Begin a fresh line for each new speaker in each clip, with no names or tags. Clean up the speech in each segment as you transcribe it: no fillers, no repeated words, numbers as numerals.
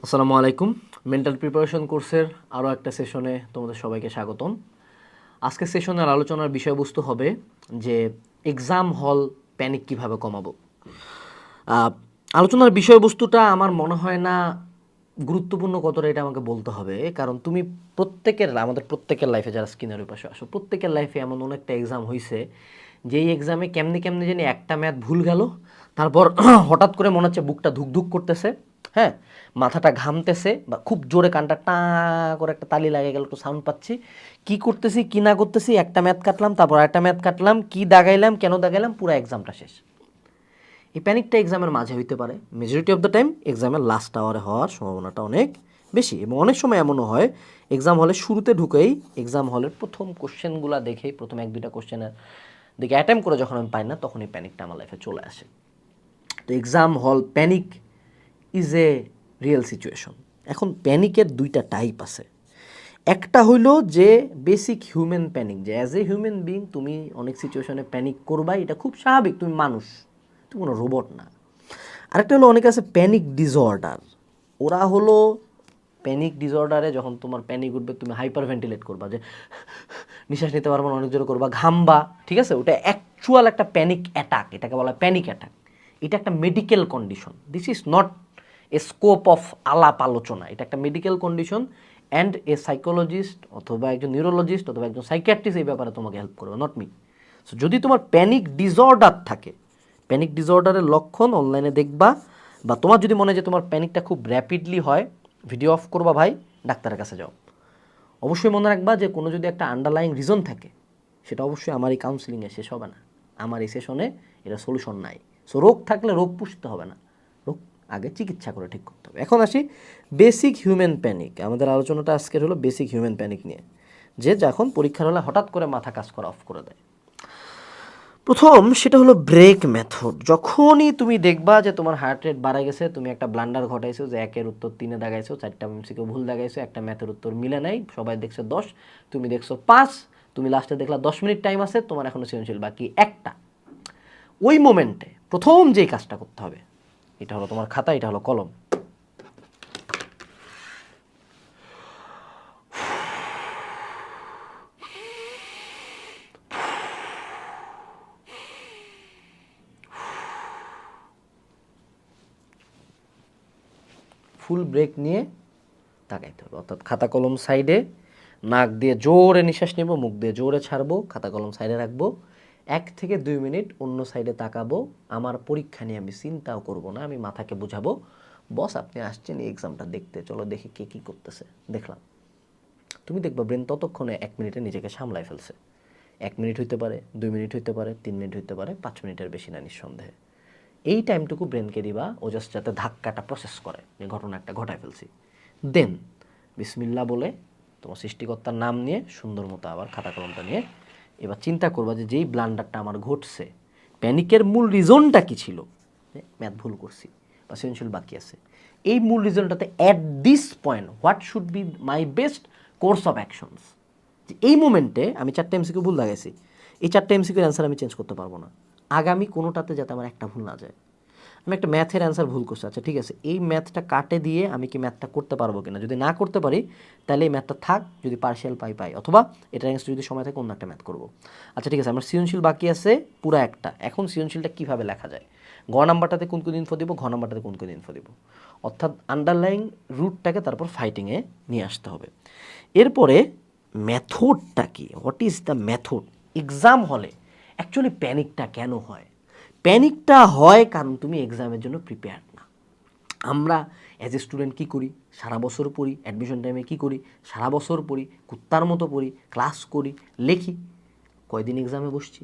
আসসালামু আলাইকুম। Mental preparation কোর্সের আরও একটা সেশনে তোমাদের সবাইকে স্বাগতম। আজকের সেশনের আলোচনার বিষয়বস্তু হবে যে এক্সাম হল প্যানিক কিভাবে কমাবো। আহ, আলোচনার বিষয়বস্তুটা আমার মনে হয় না গুরুত্বপূর্ণ কতটা এটা আমাকে বলতে হবে, কারণ তুমি আমাদের প্রত্যেকের লাইফে যারা স্ক্রিনের পাশে আসো প্রত্যেকের লাইফে এমন অনেকটা এক্সাম হয়েছে যেই এক্সামে কেমনে কেমনে জানি একটা ম্যাথ ভুল গেল, তারপর হঠাৎ করে মনে হচ্ছে বুকটা ধুকধুক করতেছে, হ্যাঁ, মাথাটা ঘামতেছে বা খুব জোরে কানটা টা করে একটা তালি লাগে গেল, একটু সাউন্ড পাচ্ছি, কি করতেছি কি না করতেছি, একটা ম্যাথ কাটলাম তারপর একটা ম্যাথ কাটলাম, কি দাগাইলাম কেন দাগাইলাম, পুরো এক্সামটা শেষ। এই প্যানিকটা এক্সামের মাঝে হইতে পারে, মেজরিটি অফ দ্য টাইম এক্সামের লাস্ট আওয়ারে হওয়ার সম্ভাবনাটা অনেক বেশি, এবং অনেক সময় এমনও হয় এক্সাম হলে শুরুতে ঢুকেই এক্সাম হলের প্রথম কোশ্চেনগুলো দেখেই প্রথম এক দুইটা কোশ্চেনের দিকে অ্যাটেম্প করে যখন আমি পাই না, তখন এই প্যানিকটা আমার লাইফে চলে আসে। তো এক্সাম হল panic is a real situation. এখন প্যানিকের দুইটা টাইপ আছে। একটা হইলো যে বেসিক হিউম্যান প্যানিক, যে অ্যাজ এ হিউম্যান বিং তুমি অনেক সিচুয়েশনে প্যানিক করবাই, এটা খুব স্বাভাবিক, তুমি মানুষ, তুমি কোনো রোবট না। আরেকটা হলো অনেকে আছে প্যানিক ডিসঅর্ডার। ওরা হলো প্যানিক ডিসঅর্ডারে যখন তোমার প্যানিক উঠবে তুমি হাইপার ভেন্টিলেট করবা, যে নিঃশ্বাস নিতে পারবো না, অনেক জোরে করবা, ঘামবা, ঠিক আছে, ওটা অ্যাকচুয়াল একটা প্যানিক অ্যাটাক, এটাকে বলা হয় প্যানিক অ্যাটাক। এটা একটা medical condition, this is not a scope of আলাপ আলোচনা, এটা একটা medical condition and a psychologist অথবা একজন নিউরোলজিস্ট অথবা একজন সাইকিয়াট্রিস্ট এই ব্যাপারে তোমাকে হেল্প করবে, নট মি। সো যদি তোমার প্যানিক ডিসঅর্ডার থাকে, প্যানিক ডিসঅর্ডারের লক্ষণ অনলাইনে দেখবা, বা তোমার যদি মনে হয় যে তোমার প্যানিকটা খুব র্যাপিডলি হয়, ভিডিও অফ করবা ভাই, ডাক্তারের কাছে যাও। অবশ্যই মনে রাখবা যে কোনো যদি একটা আন্ডারলাইং রিজন থাকে, সেটা অবশ্যই আমার এই কাউন্সিলিংয়ে শেষ হবে না, আমার এই সেশনে এটা সলিউশন নাই। সো রোগ থাকলে রোগ পুষতে হবে না, রোগ আগে চিকিৎসা করে ঠিক করতে হবে। এখন আসি বেসিক হিউম্যান প্যানিক। আমাদের আলোচনাটা আজকের হলো বেসিক হিউম্যান প্যানিক নিয়ে, যে যখন পরীক্ষার হলে হঠাৎ করে মাথা কাজ করা অফ করে দেয়। প্রথম সেটা হলো ব্রেক মেথড। যখনই তুমি দেখবা যে তোমার হার্ট রেট বাড়া গেছে, তুমি একটা ব্লান্ডার ঘটাইছো, যে একের উত্তর 3-এ দাগাইছো, 4টা এমসিকিউ ভুল দাগাইছো, একটা ম্যাথের উত্তর মিলে নাই, সবাই দেখছো 10, তুমি দেখছো 5, তুমি লাস্টে দেখলা 10 মিনিট টাইম আছে, তোমার এখনো সৃজনশীল বাকি একটা। ওই মোমেন্টে প্রথম যেই কাজটা করতে হবে, এটা হলো তোমার খাতা, এটা হলো কলম। ফুল ব্রেক নিয়ে তাকাইতে হবে, অর্থাৎ খাতা কলম সাইডে, নাক দিয়ে জোরে নিঃশ্বাস নেব, মুখ দিয়ে জোরে ছাড়বো, খাতা কলম সাইডে রাখবো, 1 থেকে 2 মিনিট অন্য সাইডে তাকাবো। আমার পরীক্ষা নিয়ে আমি চিন্তাও করব না, আমি মাথাকে বুঝাবো, বস আপনি আসছেন এই এক্সামটা দেখতে, চলো দেখি কে কী করতেছে। দেখলাম, তুমি দেখবা ব্রেন ততক্ষণে 1 মিনিটে নিজেকে সামলায় ফেলছে। 1 মিনিট হইতে পারে, 2 মিনিট হইতে পারে, 3 মিনিট হইতে পারে, 5 মিনিটের বেশি না নিঃসন্দেহে। এই টাইমটুকু ব্রেনকে দিবা, ও জাস্ট যাতে ধাক্কাটা প্রসেস করে যে ঘটনা একটা ঘটায় ফেলছি। দেন বিসমিল্লা বলে তোমার সৃষ্টিকর্তার নাম নিয়ে সুন্দর মতো আবার খাতা কলমটা নিয়ে এবার চিন্তা করবা যে যেই ব্লান্ডারটা আমার ঘটছে, প্যানিকের মূল রিজনটা কী ছিল, ম্যাথ ভুল করছি বা সৃজনশীল বাকি আছে, এই মূল রিজনটাতে at this point what should be my best course of actions. যে এই মোমেন্টে আমি 4টা এমসিকিউ ভুল লাগাইছি, এই 4টা এমসিকিউর অ্যান্সার আমি চেঞ্জ করতে পারবো না, আগামী কোনোটাতে যাতে আমার একটা ভুল না যায়। আমি একটা ম্যাথের অ্যান্সার ভুল করছি, আচ্ছা ঠিক আছে, এই ম্যাথটা কাটে দিয়ে আমি কি ম্যাথটা করতে পারবো কিনা, যদি না করতে পারি তাহলে এই ম্যাথটা থাক, যদি পার্শিয়াল পাই পাই, অথবা এটার অ্যান্সার যদি সময় থাকে অন্য একটা ম্যাথ করবো। আচ্ছা ঠিক আছে, আমার সৃজনশীল বাকি আছে পুরো একটা, এখন সৃজনশীলটা কীভাবে লেখা যায়, গ নাম্বারটাতে কোন কোন ইনফো দিব, ঘ নাম্বারটাতে কোন কোন ইনফো দিব, অর্থাৎ আন্ডারলাইং রুটটাকে তারপর ফাইটিংয়ে নিয়ে আসতে হবে। এরপরে মেথডটা কি, what is the method. Exam হলে অ্যাকচুয়ালি প্যানিকটা কেন হয়? প্যানিকটা হয় কারণ তুমি এক্সামের জন্য প্রিপেয়ার্ড না। আমরা অ্যাজ এ স্টুডেন্ট কী করি, সারা বছর পড়ি, অ্যাডমিশন টাইমে কী করি, সারা বছর পড়ি, কুত্তার মতো পড়ি, ক্লাস করি, লেখি, কয়দিন এক্সামে বসছি।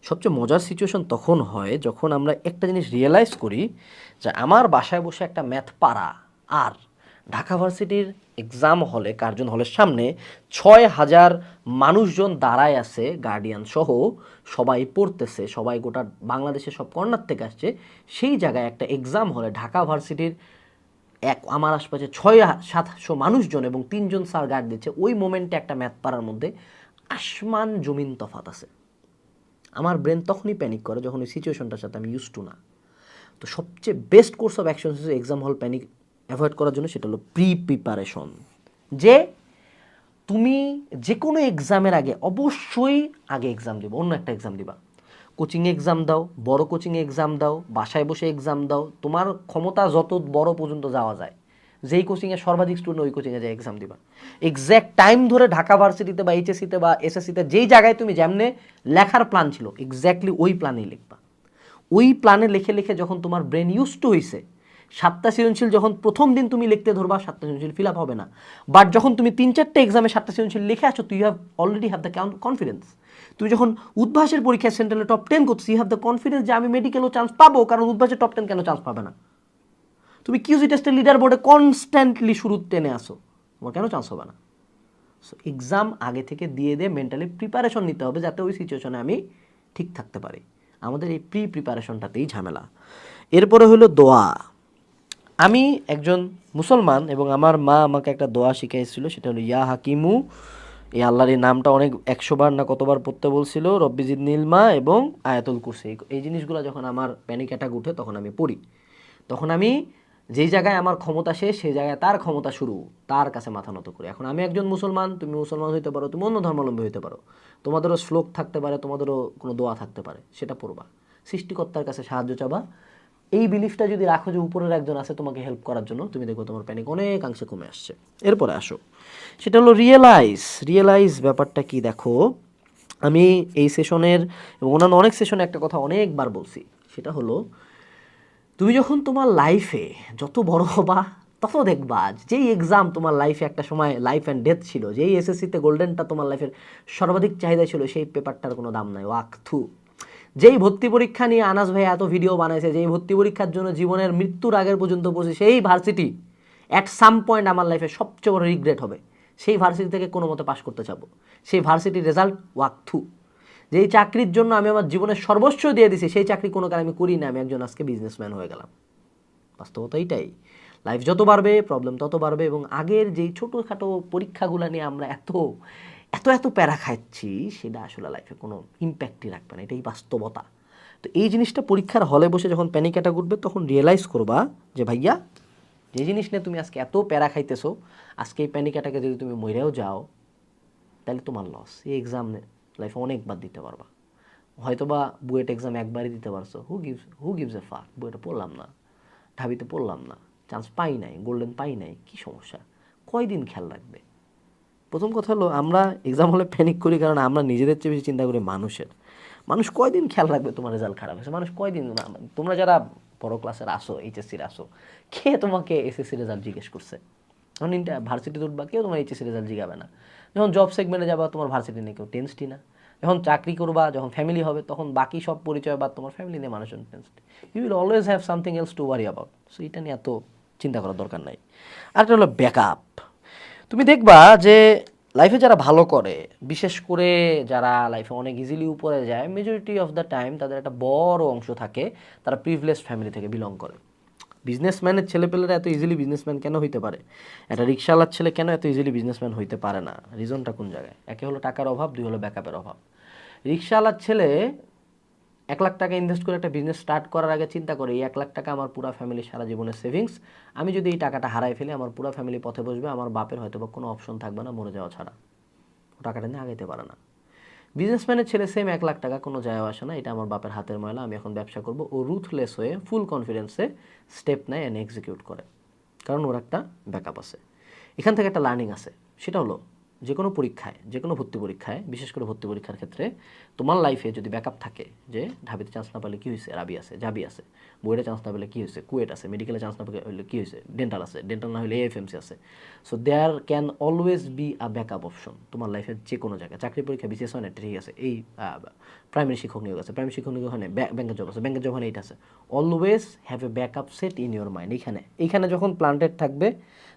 সবচেয়ে মজার সিচুয়েশন তখন হয় যখন আমরা একটা জিনিস রিয়েলাইজ করি যে আমার বাসায় বসে একটা ম্যাথ পারা, আর ঢাকা ভার্সিটির এক্সাম হলে কার্জন হলের সামনে 6,000 মানুষজন দাঁড়ায় আছে, গার্ডিয়ান সহ, সবাই পড়তেছে, সবাই গোটা বাংলাদেশের সব কর্নার থেকে আসছে, সেই জায়গায় একটা এক্সাম হলে ঢাকা ভার্সিটির আমার আশপাশে 600-700 মানুষজন এবং 3জন স্যার গার্ড দিচ্ছে, ওই মোমেন্টে একটা ম্যাথ পারার মধ্যে আসমান জমিন তফাত আছে। আমার ব্রেন তখনই প্যানিক করে যখন ওই সিচুয়েশনটার সাথে আমি ইউজ টু না। তো সবচেয়ে বেস্ট কোর্স অফ অ্যাকশন হচ্ছে এক্সাম হল প্যানিক অ্যাভয়েড করার জন্য, সেটা হলো প্রিপারেশন। যে তুমি যে কোনো এক্সামের আগে অবশ্যই আগে এক্সাম দিবা, অন্য একটা এক্সাম দিবা। কোচিংয়ে এক্সাম দাও, বড় কোচিংয়ে এক্সাম দাও, বাসায় বসে এক্সাম দাও, তোমার ক্ষমতা যত বড় পর্যন্ত যাওয়া যায়, যেই কোচিংয়ে সর্বাধিক স্টুডেন্ট ওই কোচিংয়ে যায় এক্সাম দিবা। এক্স্যাক্ট টাইম ধরে ঢাকা ভার্সিটিতে বা এইচএসসিতে বা এসএসসিতে যেই জায়গায় তুমি যেমনে লেখার প্ল্যান ছিল এক্স্যাক্টলি ওই প্ল্যানেই লিখবা। ওই প্ল্যানে লিখে লিখে যখন তোমার ব্রেন ইউজ টু হয়েছে, 7টা সৃজনশীল যখন প্রথম দিন তুমি লিখতে ধরবা 7টা সৃজনশীল ফিল আপ হবে না, বাট যখন তুমি 3-4টা এক্সামে 7টা সৃজনশীল লিখে আসো, তুই have already have the confidence. তুমি যখন উদ্ভাসের পরীক্ষায় সেন্ট্রালে টপ 10 করছো, ইউ হ্যাভ দ্য কনফিডেন্স যে আমি মেডিকেলও চান্স পাবো, কারণ উদ্ভাসের টপ 10 কেন চান্স পাবে না? তুমি কিউজি টেস্টের লিডার বোর্ডে কনস্ট্যান্টলি শুরু টেনে আসো, তোমার কেন চান্স হবে না? সো এক্সাম আগে থেকে দিয়ে মেন্টালি প্রিপারেশন নিতে হবে, যাতে ওই সিচুয়েশনে আমি ঠিক থাকতে পারি। আমাদের এই প্রিপারেশনটাতেই ঝামেলা। এরপরে হলো দোয়া। আমি একজন মুসলমান এবং আমার মা আমাকে একটা দোয়া শিখাইছিল, সেটা হলো ইয়া হাকিমু। এই আল্লাহর এই নামটা অনেক 100 বার না কতবার পড়তে বলছিল, রব্বি জিদনি ইলমা এবং আয়াতুল কুরসি। এই জিনিসগুলো যখন আমার প্যানিক অ্যাটাক উঠে তখন আমি পড়ি। তখন আমি যেই জায়গায় আমার ক্ষমতা শেষ সেই জায়গায় তার ক্ষমতা শুরু, তার কাছে মাথা নত করি। এখন আমি একজন মুসলমান, তুমি মুসলমান হইতে পারো, তুমি অন্য ধর্মাবলম্বী হইতে পারো, তোমাদেরও শ্লোক থাকতে পারে, তোমাদেরও কোনো দোয়া থাকতে পারে, সেটা পড়বা, সৃষ্টিকর্তার কাছে সাহায্য চাবা। এই বিলিফটা যদি রাখো যে উপরের একজন আছে তোমাকে হেল্প করার জন্য, তুমি দেখো তোমার প্যানিক অনেকাংশে কমে আসছে। এরপরে আসো, সেটা হলো রিয়েলাইজ ব্যাপারটা কি। দেখো, আমি এই সেশনের এবং অন্যান্য অনেক সেশনে একটা কথা অনেকবার বলছি, সেটা হলো তুমি যখন তোমার লাইফে যত বড় হবা তত দেখবা যেই এক্সাম তোমার লাইফে একটা সময় লাইফ অ্যান্ড ডেথ ছিল, যেই এসএসসিতে গোল্ডেনটা তোমার লাইফের সর্বাধিক চাহিদা ছিল, সেই পেপারটার কোনো দাম নাই, ওয়াক থু। যেই ভর্তি পরীক্ষা নিয়ে আনাস ভাই এত ভিডিও বানাইছে, যেই ভর্তি পরীক্ষার জন্য জীবনের মৃত্যুর আগের পর্যন্ত বসে, সেই ভার্সিটি অ্যাট সাম পয়েন্ট আমার লাইফে সবচেয়ে বড় রিগ্রেট হবে। সেই ভার্সিটি থেকে কোনো মতে পাশ করতে চাবো, সেই ভার্সিটির রেজাল্ট ওয়াক থু। যেই চাকরির জন্য আমি আমার জীবনের সর্বস্ব দিয়ে দিছি, সেই চাকরি কোনো কারণে আমি করি না, আমি একজন আজকে বিজনেসম্যান হয়ে গেলাম। বাস্তবতা এইটাই। লাইফ যত বাড়বে প্রবলেম তত বাড়বে, এবং আগের যেই ছোটোখাটো পরীক্ষাগুলো নিয়ে আমরা এত এত এত প্যারা খাচ্ছি, সেটা আসলে লাইফে কোনো ইম্প্যাক্টই রাখবে না, এটাই বাস্তবতা। তো এই জিনিসটা পরীক্ষার হলে বসে যখন প্যানিক অ্যাটাক উঠবে, তখন রিয়েলাইজ করবা যে ভাইয়া, যে জিনিস নিয়ে তুমি আজকে এত প্যারা খাইতেছো, আজকে এই প্যানিক অ্যাটাকে যদি তুমি মরেও যাও, তাহলে তোমার লস। এই এক্সাম লাইফে অনেকবার দিতে পারবা, হয়তো বা বুয়েট এক্সাম একবারই দিতে পারছো, হু গিভস এ ফাক, বুয়েটে পড়লাম না, ঢাবিতে পড়লাম না, চান্স পাই নাই, গোল্ডেন পাই নাই, কী সমস্যা, কয়দিন খেয়াল রাখবে? প্রথম কথা হলো, আমরা এক্সাম হলে প্যানিক করি কারণ আমরা নিজেদের চেয়ে বেশি চিন্তা করি মানুষ কয়দিন খেয়াল রাখবে তোমার রেজাল্ট খারাপ হয়েছে, মানুষ কয়দিন। তোমরা যারা বড় ক্লাসের আসো, এইচএসসির আসো, কে তোমাকে এসএসসি রেজাল্ট জিজ্ঞেস করছে? যখন ভার্সিটিতে উঠবা কেউ তোমার এইচএসসি রেজাল্ট জিজ্ঞাবে না। যখন জব সেগমেন্টে যাবা তোমার ভার্সিটি নিয়ে কেউ টেন্সটি না। যখন চাকরি করবা, যখন ফ্যামিলি হবে, তখন বাকি সব পরিচয় বা তোমার ফ্যামিলি নিয়ে মানুষজন টেন্সটি। You will always have something else to worry about. So এটা নিয়ে এত চিন্তা করার দরকার নাই। আরেকটা হলো ব্যাকআপ। তুমি দেখবা যে লাইফে যারা ভালো করে, বিশেষ করে যারা লাইফে অনেক ইজিলি উপরে যায়, মেজরিটি অফ দ্য টাইম তাদের একটা বড় অংশ থাকে তারা প্রিভিলেজড ফ্যামিলি থেকে বিলং করে। বিজনেসম্যানের ছেলেপেলেরা এত ইজিলি বিজনেসম্যান কেন হইতে পারে? একটা রিক্সাওয়ালার ছেলে কেন এত ইজিলি বিজনেসম্যান হইতে পারে না? রিজনটা কোন জায়গায়? একে হলো টাকার অভাব, দুই হলো ব্যাকআপের অভাব। রিক্সাওয়ালার ছেলে 1 লাখ টাকা ইনভেস্ট করে একটা বিজনেস স্টার্ট করার আগে চিন্তা করে, এই 1 লাখ টাকা আমার পুরো ফ্যামিলির সারা জীবনের সেভিংস, আমি যদি এই টাকাটা হারাই ফেলি আমার পুরো ফ্যামিলি পথে বসবে, আমার বাপের হয়তো বা কোনো অপশন থাকবে না মরে যাওয়া ছাড়া। ও টাকাটা নিয়ে আগাইতে পারে না। বিজনেসম্যানের ছেলে সেম 1 লাখ টাকা, কোনো যায় আসে না, এটা আমার বাপের হাতের ময়লা, আমি এখন ব্যবসা করব। ও রুথলেস হয়ে ফুল কনফিডেন্সে স্টেপ নেয় অ্যান্ড এক্সিকিউট করে, কারণ ওর একটা ব্যাকআপ আছে। এখান থেকে একটা লার্নিং আছে, সেটা হলো যে কোনো পরীক্ষায়, যে কোনো ভর্তি পরীক্ষায়, বিশেষ করে ভর্তি পরীক্ষার ক্ষেত্রে তোমার লাইফে যদি ব্যাকআপ থাকে, যে ঢাবিতে চান্স না পেলে কী হয়েছে, রাবি আছে, জাবি আছে, বইয়ে চান্স না পেলে কী হয়েছে, কুয়েট আছে, মেডিকেলে চান্স না পেলে কী হয়েছে, ডেন্টাল আছে, ডেন্টাল না হলে এএফএমসি আছে। So there can always be a backup option তোমার লাইফের যে কোনো জায়গায়। চাকরি পরীক্ষা বিশেষ হয় না, ঠিক আছে, এই প্রাইমারি শিক্ষক নিয়োগ আছে, প্রাইমারি শিক্ষক নিয়োগ হয় না, ব্যাংকের জব আছে, ব্যাংকের জব হয় না, এইটা আছে। Always have a backup set in your mind. এইখানে যখন প্লান্টেড থাকবে,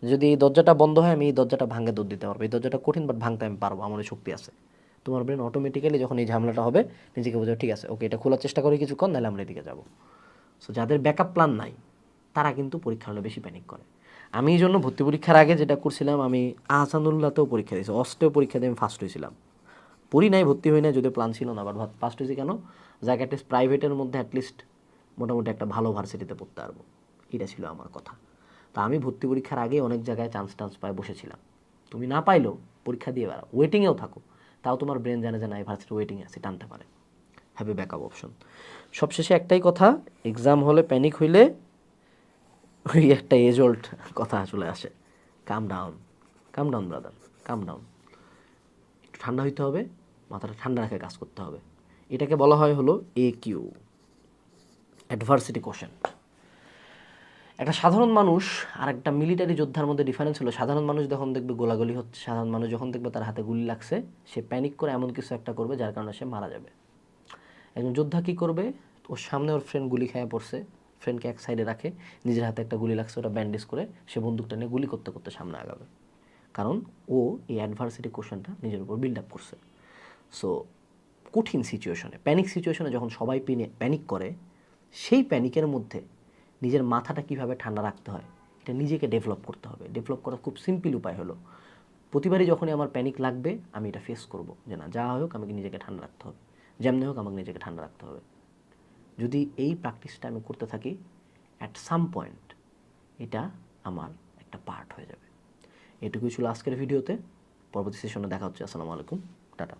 যদি এই দরজাটা বন্ধ হয় আমি এই দরজাটা ভাঙে দৌড় দিতে পারবো, এই দরজাটা কঠিন বাট ভাঙতে আমি পারবো, আমার শক্তি আছে। তোমার ব্রেন অটোমেটিক্যালি যখন এই ঝামেলাটা হবে নিজেকে বোঝাও, ঠিক আছে, ওকে, এটা খোলার চেষ্টা করি কিছুক্ষণ, নাহলে আমরা এদিকে যাবো। সো যাদের ব্যাকআপ প্ল্যান নাই তারা কিন্তু পরীক্ষা হলে বেশি প্যানিক করে। আমি এই জন্য ভর্তি পরীক্ষার আগে যেটা করছিলাম, আমি আহসানুল্লাহতেও পরীক্ষা দিয়েছি, অস্টেও পরীক্ষা দিয়ে আমি ফার্স্ট হয়েছিলাম। পড়ি নাই, ভর্তি হই নাই, যদি প্ল্যান ছিল না, বাট ফার্স্ট হয়েছি কেন, যাকে অ্যাটলিস্ট প্রাইভেটের মধ্যে অ্যাটলিস্ট মোটামুটি একটা ভালো ভার্সিটিতে পড়তে পারবো, এটা ছিল আমার কথা। তো তা আমি ভর্তি পরীক্ষার আগে অনেক জায়গায় চান্স পায় বসেছিলাম। তুমি না পাইলেও পরীক্ষা দিয়ে বেড়াও, ওয়েটিংয়েও থাকো, তাও তোমার ব্রেন জানে যে না ভার্সিটি ওয়েটিংয়ে আছে, টানতে পারে, হ্যাভি ব্যাকআপ অপশন। সবশেষে একটাই কথা, এক্সাম হলে প্যানিক হইলে ওই একটা এজ ওল্ড কথা চলে আসে, কাম ডাউন, কাম ডাউন ব্রাদার, কাম ডাউন। একটু ঠান্ডা হইতে হবে, মাথাটা ঠান্ডা রেখে কাজ করতে হবে। এটাকে বলা হয় হলো AQ, অ্যাডভার্সিটি কোশ্চেন্ট। একটা সাধারণ মানুষ আর একটা মিলিটারি যোদ্ধার মধ্যে ডিফারেন্স হলো, সাধারণ মানুষ যখন দেখবে গোলাগুলি হচ্ছে, সাধারণ মানুষ যখন দেখবে তার হাতে গুলি লাগছে, সে প্যানিক করে এমন কিছু একটা করবে যার কারণে সে মারা যাবে। একজন যোদ্ধা কী করবে, ওর সামনে ওর ফ্রেন্ড গুলি খেয়ে পড়ছে, ফ্রেন্ডকে এক সাইডে রাখে, নিজের হাতে একটা গুলি লাগছে, ওটা ব্যান্ডেজ করে সে বন্দুকটা নিয়ে গুলি করতে করতে সামনে আগাবে, কারণ ও এই অ্যাডভার্সিটি কোশ্চেনটা নিজের উপর বিল্ড আপ করছে। সো কঠিন সিচুয়েশনে, প্যানিক সিচুয়েশনে যখন সবাই প্যানিক করে, সেই প্যানিকের মধ্যে নিজের মাথাটা কিভাবে ঠান্ডা রাখতে হয় এটা নিজেকে ডেভেলপ করতে হবে। ডেভেলপ করার খুব সিম্পল উপায় হলো, প্রতিবারই যখনই আমার প্যানিক লাগবে আমি এটা ফেস করব, যে না যা হোক আমাকে নিজেকে ঠান্ডা রাখতে হবে, যেমনি হোক আমাকে নিজেকে ঠান্ডা রাখতে হবে। যদি এই প্র্যাকটিসটা আমি করতে থাকি, অ্যাট সাম পয়েন্ট এটা আমার একটা পার্ট হয়ে যাবে। এটুকুই ছিল আজকের ভিডিওতে। পরবর্তী সেশনে দেখা হচ্ছে। আসসালামু আলাইকুম, টাটা।